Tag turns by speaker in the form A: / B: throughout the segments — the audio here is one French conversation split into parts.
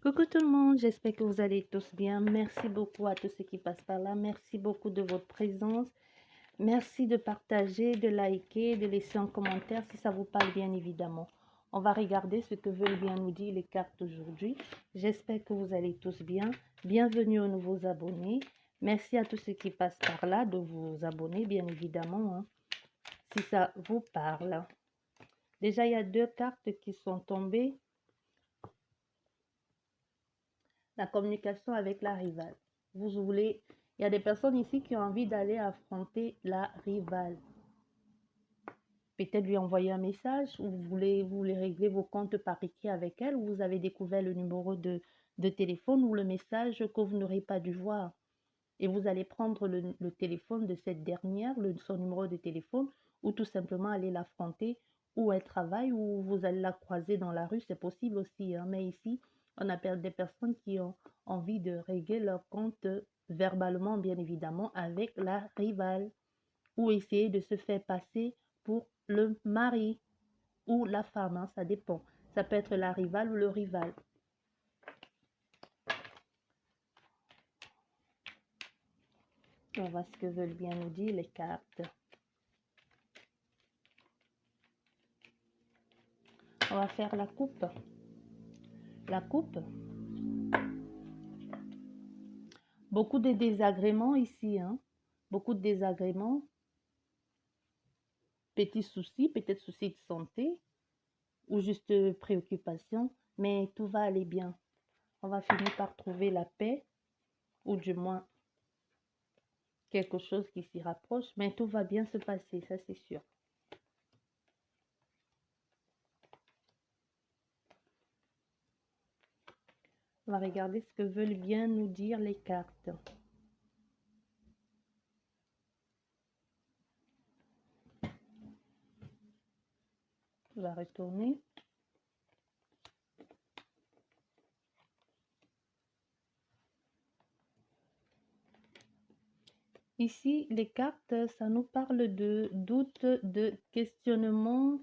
A: Coucou tout le monde, j'espère que vous allez tous bien. Merci beaucoup à tous ceux qui passent par là. Merci beaucoup de votre présence. Merci de partager, de liker, de laisser un commentaire si ça vous parle bien évidemment. On va regarder ce que veulent bien nous dire les cartes aujourd'hui. J'espère que vous allez tous bien. Bienvenue aux nouveaux abonnés. Merci à tous ceux qui passent par là de vous abonner bien évidemment, hein, si ça vous parle. Déjà, il y a deux cartes qui sont tombées. La communication avec la rivale. Vous voulez, il y a des personnes ici qui ont envie d'aller affronter la rivale. Peut-être lui envoyer un message, ou vous voulez régler vos comptes par écrit avec elle, ou vous avez découvert le numéro de téléphone ou le message que vous n'aurez pas dû voir. Et vous allez prendre le téléphone de cette dernière, son numéro de téléphone, ou tout simplement aller l'affronter, ou elle travaille, ou vous allez la croiser dans la rue, c'est possible aussi, hein. Mais ici, on appelle des personnes qui ont envie de régler leur compte verbalement, bien évidemment, avec la rivale, ou essayer de se faire passer pour le mari ou la femme, hein, ça dépend. Ça peut être la rivale ou le rival. On va voir ce que veulent bien nous dire les cartes. On va faire la coupe. La coupe. Beaucoup de désagréments ici, hein. Beaucoup de désagréments. Petits soucis, peut-être soucis de santé ou juste préoccupation, mais tout va aller bien. On va finir par trouver la paix, ou du moins quelque chose qui s'y rapproche, mais tout va bien se passer, ça c'est sûr. On va regarder ce que veulent bien nous dire les cartes. On va retourner. Ici, les cartes, ça nous parle de doute, de questionnement.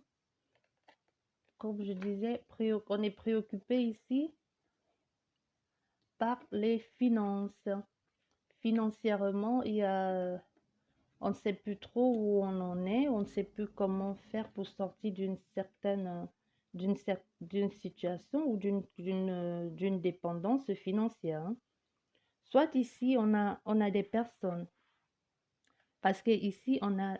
A: Comme je disais, on est préoccupé ici par les finances. Financièrement, on ne sait plus trop où on en est, on ne sait plus comment faire pour sortir d'une situation ou d'une dépendance financière, hein. Soit ici, on a des personnes, parce que ici, on a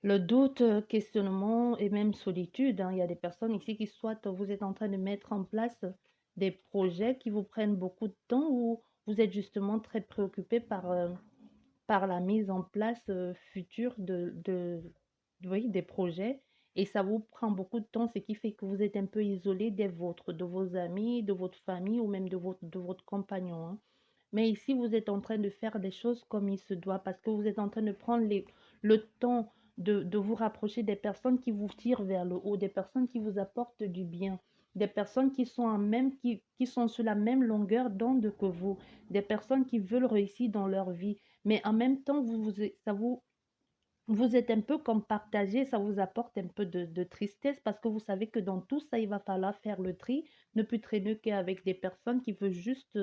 A: le doute, questionnement et même solitude, hein. Il y a des personnes ici qui soit vous êtes en train de mettre en place des projets qui vous prennent beaucoup de temps, ou vous êtes justement très préoccupé par la mise en place future oui, des projets, et ça vous prend beaucoup de temps, ce qui fait que vous êtes un peu isolé des vôtres, de vos amis, de votre famille ou même de votre compagnon, hein. Mais ici, vous êtes en train de faire des choses comme il se doit, parce que vous êtes en train de prendre le temps de vous rapprocher des personnes qui vous tirent vers le haut, des personnes qui vous apportent du bien, des personnes qui sont, qui sont sur la même longueur d'onde que vous, des personnes qui veulent réussir dans leur vie. Mais en même temps, vous êtes un peu comme partagé, ça vous apporte un peu de tristesse, parce que vous savez que dans tout ça, il va falloir faire le tri, ne plus traîner qu'avec des personnes qui veulent juste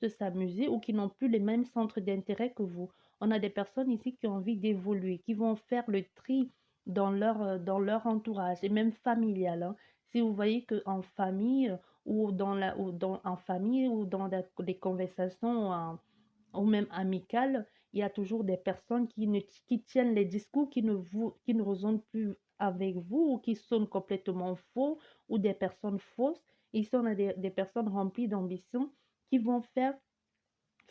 A: s'amuser, ou qui n'ont plus les mêmes centres d'intérêt que vous. On a des personnes ici qui ont envie d'évoluer, qui vont faire le tri dans leur entourage, et même familial, hein. Si vous voyez qu'en famille, en famille, ou dans des conversations ou même amicales, il y a toujours des personnes qui tiennent les discours qui ne résonnent plus avec vous, ou qui sont complètement faux, ou des personnes fausses. Ici, on a des personnes remplies d'ambition qui vont faire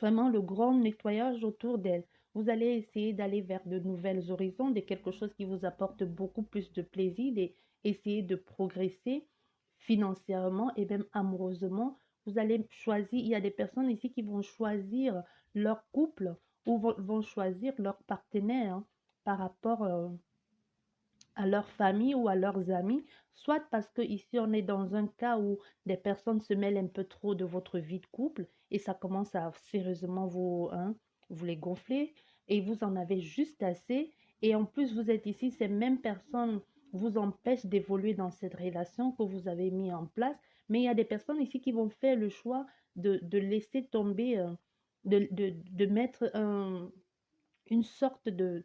A: vraiment le grand nettoyage autour d'elles. Vous allez essayer d'aller vers de nouvelles horizons, de quelque chose qui vous apporte beaucoup plus de plaisir, et essayer de progresser financièrement et même amoureusement. Vous allez choisir, il y a des personnes ici qui vont choisir leur couple, ou vont choisir leur partenaire, hein, par rapport à leur famille ou à leurs amis, soit parce que ici on est dans un cas où des personnes se mêlent un peu trop de votre vie de couple, et ça commence à sérieusement vous les gonfler, et vous en avez juste assez. Et en plus, vous êtes ici, ces mêmes personnes vous empêche d'évoluer dans cette relation que vous avez mis en place. Mais il y a des personnes ici qui vont faire le choix de laisser tomber, de mettre une sorte de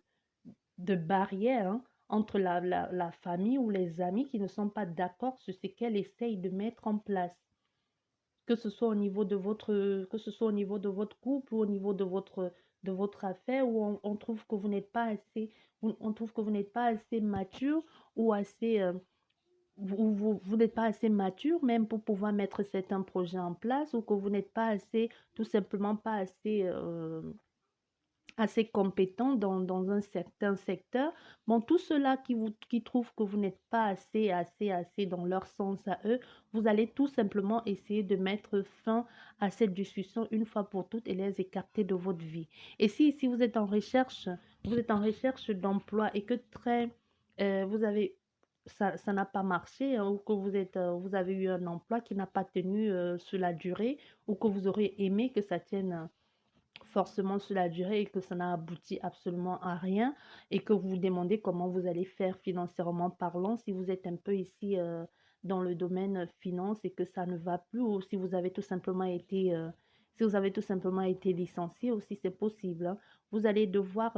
A: barrière, hein, entre la famille ou les amis qui ne sont pas d'accord sur ce qu'elle essaye de mettre en place. Que ce soit au niveau de que ce soit au niveau de votre couple ou au niveau de votre affaire où on trouve que vous n'êtes pas assez, on trouve que vous n'êtes pas assez mature ou assez, vous n'êtes pas assez mature même pour pouvoir mettre certains projets en place ou que vous n'êtes pas assez, tout simplement pas assez, assez compétent dans un certain secteur. Bon, tout cela qui trouvent que vous n'êtes pas assez dans leur sens à eux, vous allez tout simplement essayer de mettre fin à cette discussion une fois pour toutes et les écarter de votre vie. Et si vous êtes en recherche d'emploi et que vous avez ça n'a pas marché, hein, ou que vous avez eu un emploi qui n'a pas tenu sur la durée, ou que vous auriez aimé que ça tienne forcément sur la durée et que ça n'a abouti absolument à rien et que vous vous demandez comment vous allez faire financièrement parlant si vous êtes un peu ici dans le domaine finance et que ça ne va plus ou si vous avez tout simplement été si vous avez tout simplement été licencié aussi c'est possible, hein. Vous allez devoir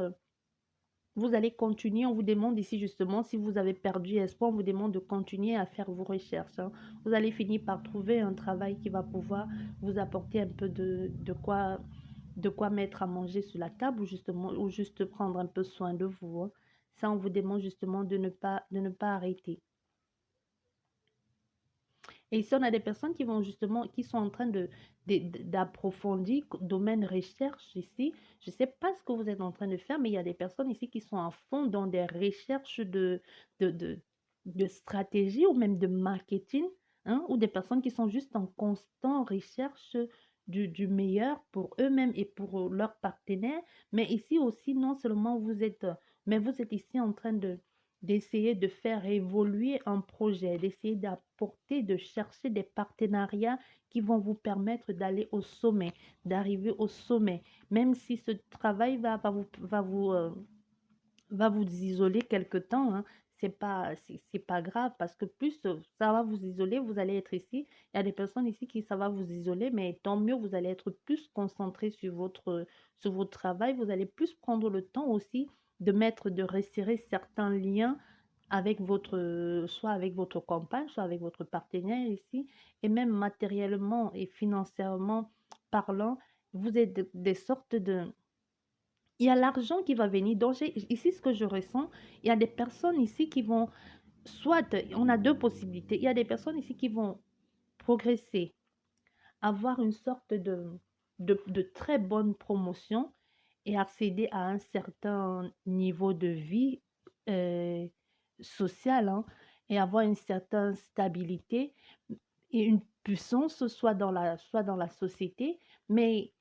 A: vous allez continuer, on vous demande ici justement si vous avez perdu espoir, on vous demande de continuer à faire vos recherches, hein. Vous allez finir par trouver un travail qui va pouvoir vous apporter un peu de quoi mettre à manger sur la table ou justement ou juste prendre un peu soin de vous, hein. Ça, on vous demande justement de ne pas arrêter. Et ici, on a des personnes qui vont justement, qui sont en train d'approfondir domaine recherche ici. Je ne sais pas ce que vous êtes en train de faire, mais il y a des personnes ici qui sont à fond dans des recherches de, de, de stratégie ou même de marketing, hein, ou des personnes qui sont juste en constant recherche du meilleur pour eux-mêmes et pour leurs partenaires. Mais ici aussi, non seulement mais vous êtes ici en train d'essayer de faire évoluer un projet, d'essayer d'apporter, de chercher des partenariats qui vont vous permettre d'aller au sommet, d'arriver au sommet. Même si ce travail va vous isoler quelque temps, hein, c'est pas grave parce que plus ça va vous isoler, vous allez être ici. Il y a des personnes ici qui ça va vous isoler, mais tant mieux, vous allez être plus concentré sur votre travail. Vous allez plus prendre le temps aussi de resserrer certains liens avec soit avec votre compagne, soit avec votre partenaire ici, et même matériellement et financièrement parlant, vous êtes des sortes de il y a l'argent qui va venir. Donc, ici, ce que je ressens, il y a des personnes ici qui vont, soit, on a deux possibilités. Il y a des personnes ici qui vont progresser, avoir une sorte de très bonne promotion et accéder à un certain niveau de vie euh, sociale, hein, et avoir une certaine stabilité et une puissance, soit dans la société, mais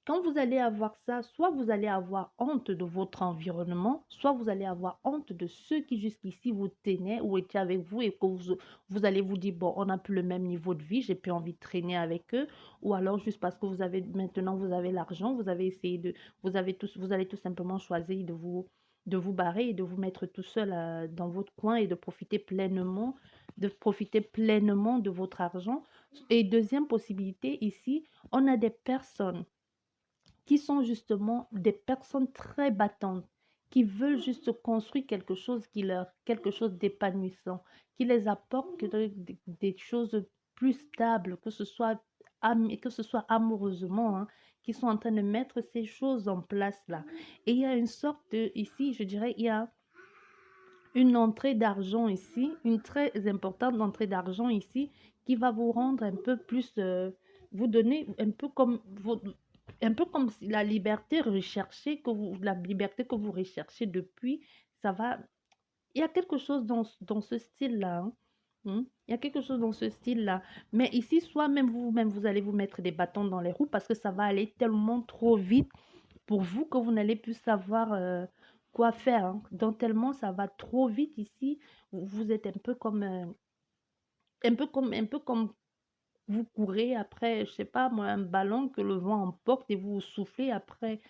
A: quand vous allez avoir ça, soit vous allez avoir honte de votre environnement, soit vous allez avoir honte de ceux qui jusqu'ici vous tenaient ou étaient avec vous et que vous allez vous dire, bon, on n'a plus le même niveau de vie, j'ai plus envie de traîner avec eux, ou alors juste parce que maintenant vous avez l'argent, vous avez essayé vous allez tout simplement choisir de vous barrer et de vous mettre tout seul dans votre coin et de profiter pleinement de votre argent. Et deuxième possibilité ici, on a des personnes qui sont justement des personnes très battantes, qui veulent juste construire quelque chose d'épanouissant, qui les apporte des choses plus stables, que ce soit amoureusement, hein, qui sont en train de mettre ces choses en place là. Et il y a une sorte ici, je dirais, il y a une entrée d'argent ici, une très importante entrée d'argent ici, qui va vous rendre un peu plus, vous donner un peu comme si la liberté que vous recherchez depuis, ça va, il y a quelque chose dans ce style-là, hein. Il y a quelque chose dans ce style-là. Mais ici, soit même vous-même, vous allez vous mettre des bâtons dans les roues parce que ça va aller tellement trop vite pour vous que vous n'allez plus savoir quoi faire, hein. Donc tellement ça va trop vite ici, vous êtes un peu comme vous courez après, je sais pas moi, un ballon que le vent emporte et vous soufflez après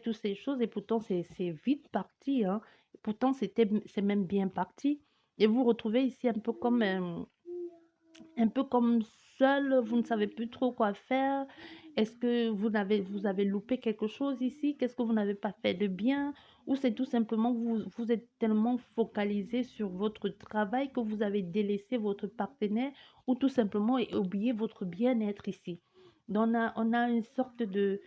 A: toutes ces choses et pourtant c'est vite parti, hein. Pourtant, c'est même bien parti. Et vous vous retrouvez ici un peu comme seul, vous ne savez plus trop quoi faire. Est-ce que vous avez loupé quelque chose ici? Qu'est-ce que vous n'avez pas fait de bien? Ou c'est tout simplement que vous êtes tellement focalisé sur votre travail que vous avez délaissé votre partenaire ou tout simplement oublié votre bien-être ici. Donc on a une sorte de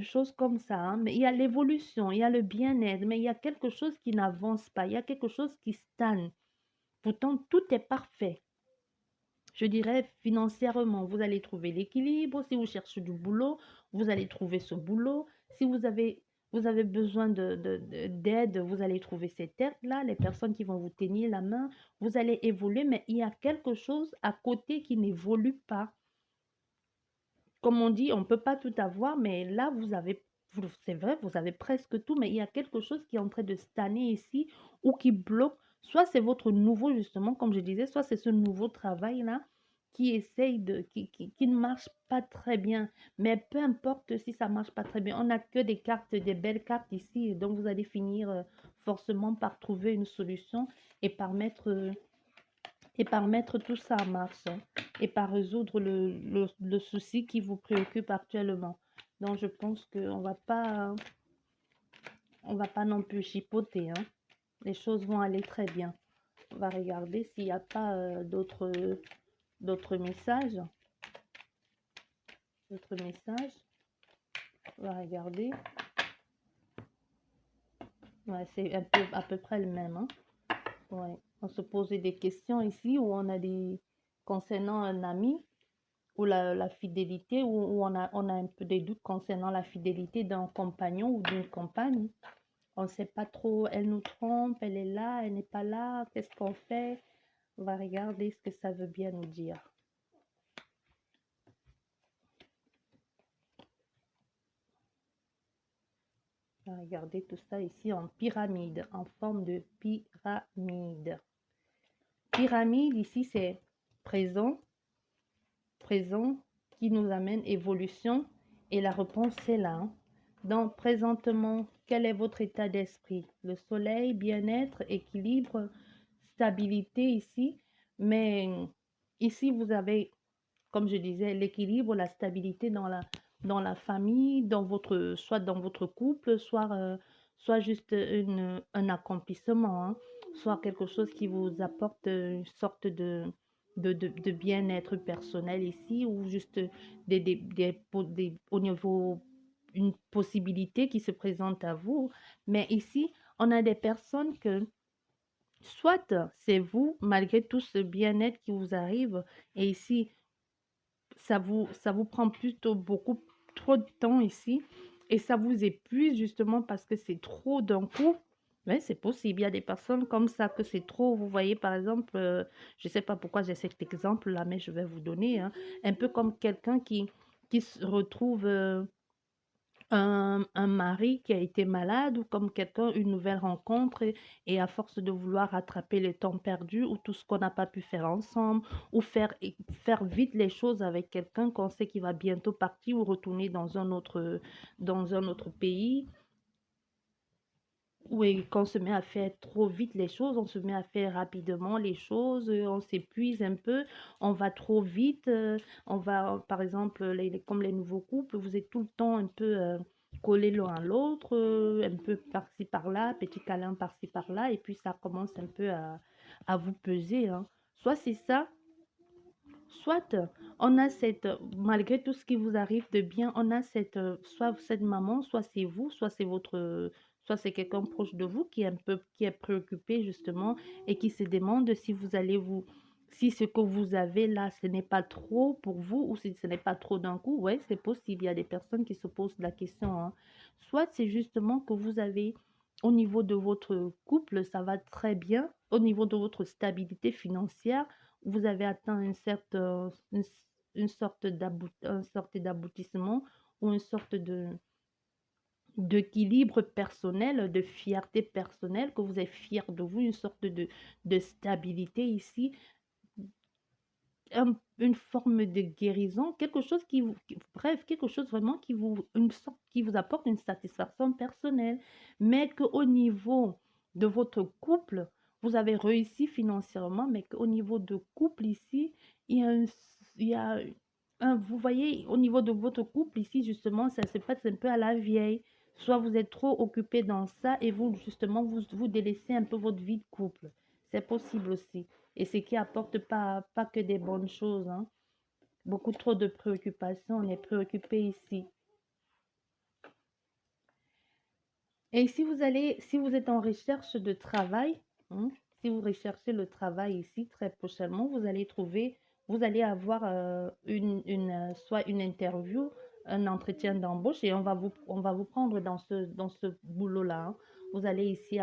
A: choses comme ça, hein. Mais il y a l'évolution, il y a le bien-être, mais il y a quelque chose qui n'avance pas, il y a quelque chose qui stagne. Pourtant, tout est parfait. Je dirais financièrement, vous allez trouver l'équilibre. Si vous cherchez du boulot, vous allez trouver ce boulot. Si vous avez besoin d'aide, vous allez trouver cette aide-là, les personnes qui vont vous tenir la main. Vous allez évoluer, mais il y a quelque chose à côté qui n'évolue pas. Comme on dit, on ne peut pas tout avoir, mais là, c'est vrai, vous avez presque tout, mais il y a quelque chose qui est en train de stagner ici ou qui bloque. Soit c'est votre nouveau, justement, comme je disais, soit c'est ce nouveau travail-là qui essaye qui ne marche pas très bien. Mais peu importe si ça ne marche pas très bien, on n'a que des cartes, des belles cartes ici, donc vous allez finir forcément par trouver une solution et par mettre tout ça en marche, hein, et par résoudre le souci qui vous préoccupe actuellement. Donc, je pense on va pas non plus chipoter, hein. Les choses vont aller très bien. On va regarder s'il n'y a pas d'autres messages. D'autres messages. On va regarder. Ouais, c'est un peu à peu près le même, hein. Ouais. On se posait des questions ici où on a des concernant un ami ou la fidélité, où on a un peu des doutes concernant la fidélité d'un compagnon ou d'une compagne. On ne sait pas trop, elle nous trompe, elle est là, elle n'est pas là, qu'est-ce qu'on fait? On va regarder ce que ça veut bien nous dire. On va regarder tout ça ici en pyramide, en forme de pyramide. Pyramide, ici, c'est présent, présent qui nous amène évolution et la réponse c'est là, hein. Donc présentement, quel est votre état d'esprit? Le soleil, bien-être, équilibre, stabilité ici. Mais ici, vous avez, comme je disais, l'équilibre, la stabilité dans la famille, soit dans votre couple, soit juste un accomplissement, hein, soit quelque chose qui vous apporte une sorte de bien-être personnel ici, ou juste au niveau, une possibilité qui se présente à vous. Mais ici, on a des personnes que, soit c'est vous, malgré tout ce bien-être qui vous arrive, et ici, ça vous prend plutôt beaucoup trop de temps ici, et ça vous épuise justement parce que c'est trop d'un coup. Mais c'est possible, il y a des personnes comme ça que c'est trop. Vous voyez, par exemple, je ne sais pas pourquoi j'ai cet exemple-là, mais je vais vous donner, hein, un peu comme quelqu'un qui se retrouve un mari qui a été malade, ou comme quelqu'un, une nouvelle rencontre, et à force de vouloir rattraper les temps perdus ou tout ce qu'on n'a pas pu faire ensemble, ou faire vite les choses avec quelqu'un qu'on sait qu'il va bientôt partir ou retourner dans un autre pays. Oui, quand on se met à faire trop vite les choses, on se met à faire rapidement les choses, on s'épuise un peu, on va trop vite, on va, par exemple, comme les nouveaux couples, vous êtes tout le temps un peu collés l'un à l'autre, un peu par-ci par-là, petit câlin par-ci par-là, et puis ça commence un peu à vous peser, hein. Soit c'est ça, soit on a malgré tout ce qui vous arrive de bien, on a soit cette maman, soit c'est vous, soit c'est quelqu'un proche de vous qui est qui est préoccupé justement, et qui se demande si si ce que vous avez là, ce n'est pas trop pour vous, ou si ce n'est pas trop d'un coup. Ouais, c'est possible. Il y a des personnes qui se posent la question, hein. Soit c'est justement que vous avez, au niveau de votre couple, ça va très bien, au niveau de votre stabilité financière, vous avez atteint une sorte d'aboutissement, ou une sorte d'équilibre personnel, de fierté personnelle, que vous êtes fier de vous, une sorte de stabilité ici. une forme de guérison, quelque chose bref, quelque chose vraiment qui vous apporte une satisfaction personnelle, mais qu'au niveau de votre couple, vous avez réussi financièrement, mais qu'au niveau de couple ici, il y a il y a vous voyez, au niveau de votre couple ici, justement, ça se passe un peu à la vieille. Soit vous êtes trop occupé dans ça et vous, justement, vous délaissez un peu votre vie de couple. C'est possible aussi. Et ce qui apporte pas que des bonnes choses, hein. Beaucoup trop de préoccupations, on est préoccupé ici. Et si vous êtes en recherche de travail, hein, si vous recherchez le travail ici, très prochainement, vous allez avoir soit une interview, un entretien d'embauche et on va vous prendre dans ce boulot-là, hein. Vous allez ici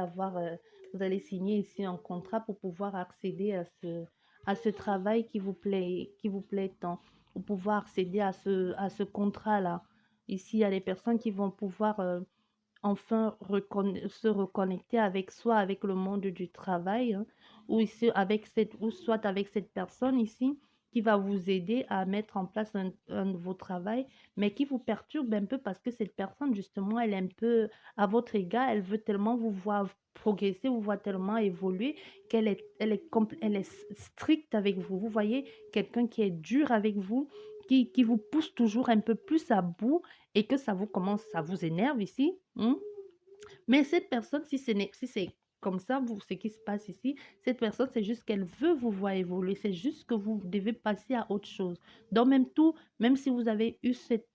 A: vous allez signer ici un contrat pour pouvoir accéder à ce travail qui vous plaît tant, pour pouvoir accéder à ce contrat-là. Ici, il y a des personnes qui vont pouvoir enfin se reconnecter avec soi, avec le monde du travail, hein, ou, ici, ou soit avec cette personne ici qui va vous aider à mettre en place un nouveau travail, mais qui vous perturbe un peu parce que cette personne, justement, elle est un peu à votre égard, elle veut tellement vous voir progresser, vous voir tellement évoluer elle est stricte avec vous. Vous voyez, quelqu'un qui est dur avec vous, qui vous pousse toujours un peu plus à bout et que ça vous énerve ici, hein. Mais cette personne, si c'est comme ça, ce qui se passe ici, cette personne, c'est juste qu'elle veut vous voir évoluer, c'est juste que vous devez passer à autre chose. Donc même tout, même si vous avez eu cette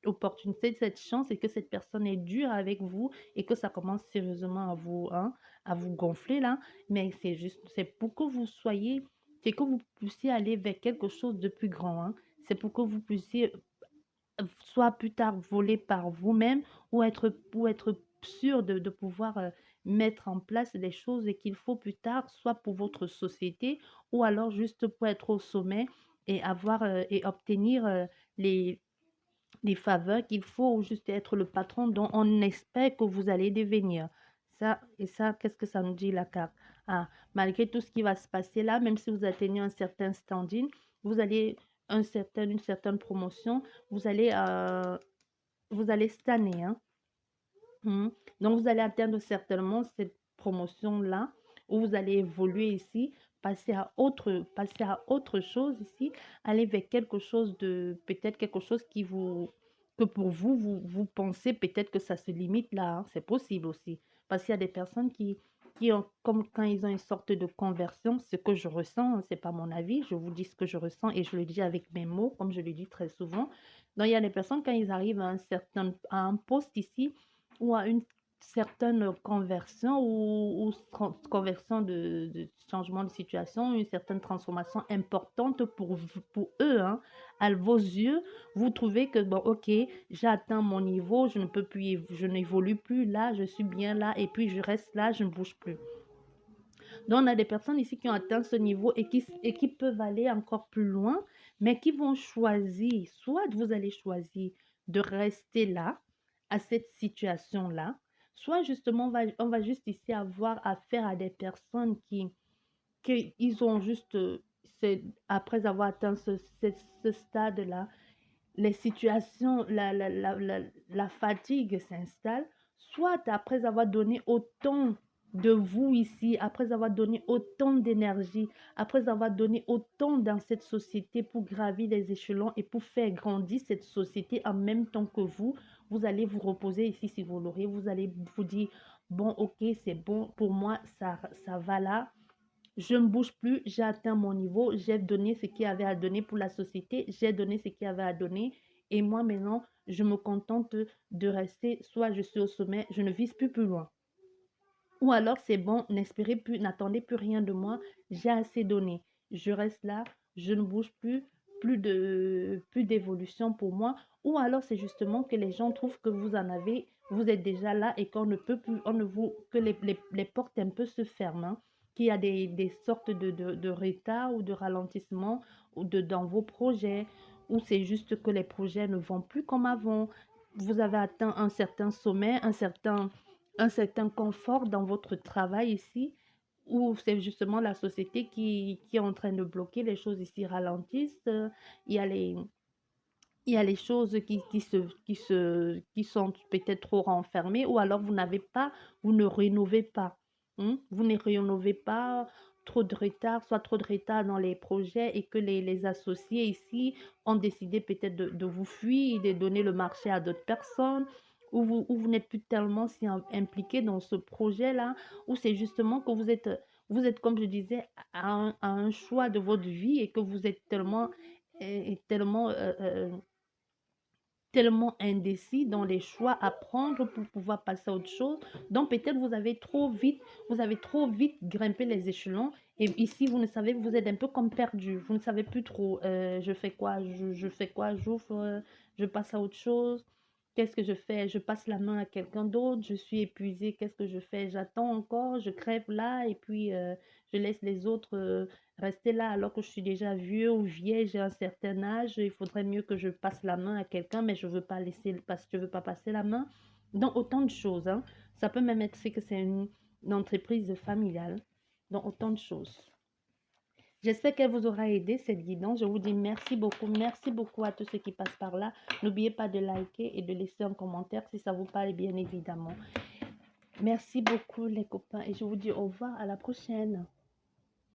A: opportunité, cette chance et que cette personne est dure avec vous et que ça commence sérieusement hein, à vous gonfler là, mais c'est pour que vous soyez, c'est que vous puissiez aller vers quelque chose de plus grand, hein. C'est pour que vous puissiez soit plus tard voler par vous-même ou être sûr de pouvoir mettre en place les choses et qu'il faut plus tard, soit pour votre société ou alors juste pour être au sommet et avoir et obtenir les, les faveurs qu'il faut ou juste être le patron dont on espère que vous allez devenir. Ça, qu'est-ce que ça nous dit la carte? Ah, malgré tout ce qui va se passer là, même si vous atteignez un certain standing, vous allez une certaine promotion, vous allez, euh, vous allez cette année, hein. Mhm. Donc, vous allez atteindre certainement cette promotion-là où vous allez évoluer ici, passer à autre chose ici, aller vers quelque chose peut-être quelque chose que pour vous, vous pensez peut-être que ça se limite là, hein. C'est possible aussi. Parce qu'il y a des personnes qui ont, comme quand ils ont une sorte de conversion, ce que je ressens, hein, c'est pas mon avis, je vous dis ce que je ressens et je le dis avec mes mots, comme je le dis très souvent. Donc, il y a des personnes, quand ils arrivent à un poste ici, ou à une certaine conversion conversion de changement de situation, une certaine transformation importante pour eux, hein. À vos yeux, vous trouvez que, bon, ok, j'ai atteint mon niveau, je ne peux plus, je n'évolue plus là, je suis bien là, et puis je reste là, je ne bouge plus. Donc, on a des personnes ici qui ont atteint ce niveau et qui peuvent aller encore plus loin, mais qui vont choisir, soit vous allez choisir de rester là, à cette situation-là, soit justement, on va juste ici avoir affaire à des personnes qui ils ont juste, après avoir atteint ce stade-là, les situations, la fatigue s'installe, soit après avoir donné autant de vous ici, après avoir donné autant d'énergie, après avoir donné autant dans cette société pour gravir les échelons et pour faire grandir cette société en même temps que vous allez vous reposer ici si vous l'aurez, vous allez vous dire, bon, ok, c'est bon, pour moi, ça va là, je ne bouge plus, j'ai atteint mon niveau, j'ai donné ce qu'il y avait à donner pour la société, j'ai donné ce qu'il y avait à donner. Et moi, maintenant, je me contente de rester, soit je suis au sommet, je ne vise plus loin. Ou alors, c'est bon, n'espérez plus, n'attendez plus rien de moi, j'ai assez donné. Je reste là, je ne bouge plus, plus d'évolution pour moi. Ou alors, c'est justement que les gens trouvent que vous en avez, vous êtes déjà là et qu'on ne peut plus, on ne vous, que les portes un peu se ferment, hein, qu'il y a des sortes de retard ou de ralentissement dans vos projets, ou c'est juste que les projets ne vont plus comme avant. Vous avez atteint un certain sommet, un certain confort dans votre travail ici, ou c'est justement la société qui est en train de bloquer, les choses ici ralentissent, il y a les il y a les choses qui sont peut-être trop renfermées ou alors vous ne rénovez pas. Vous ne rénovez pas, trop de retard, soit trop de retard dans les projets et que les associés ici ont décidé peut-être de vous fuir, de donner le marché à d'autres personnes, ou vous n'êtes plus tellement si impliqué dans ce projet-là, ou c'est justement que vous êtes, comme je disais, à un choix de votre vie et que vous êtes tellement, tellement tellement indécis dans les choix à prendre pour pouvoir passer à autre chose. Donc peut-être vous avez trop vite grimpé les échelons et ici vous ne savez, vous êtes un peu comme perdu. Vous ne savez plus trop, je fais quoi, je fais quoi, j'ouvre, je passe à autre chose. Qu'est-ce que je fais? Je passe la main à quelqu'un d'autre, je suis épuisée, qu'est-ce que je fais? J'attends encore, je crève là et puis je laisse les autres rester là alors que je suis déjà vieux ou vieille, j'ai un certain âge, il faudrait mieux que je passe la main à quelqu'un, mais je veux pas laisser, parce que je veux pas passer la main. Donc autant de choses, hein. Ça peut même être fait que c'est une entreprise familiale. Donc autant de choses. J'espère qu'elle vous aura aidé cette guidance. Je vous dis merci beaucoup à tous ceux qui passent par là. N'oubliez pas de liker et de laisser un commentaire si ça vous parle, bien évidemment. Merci beaucoup les copains et je vous dis au revoir, à la prochaine.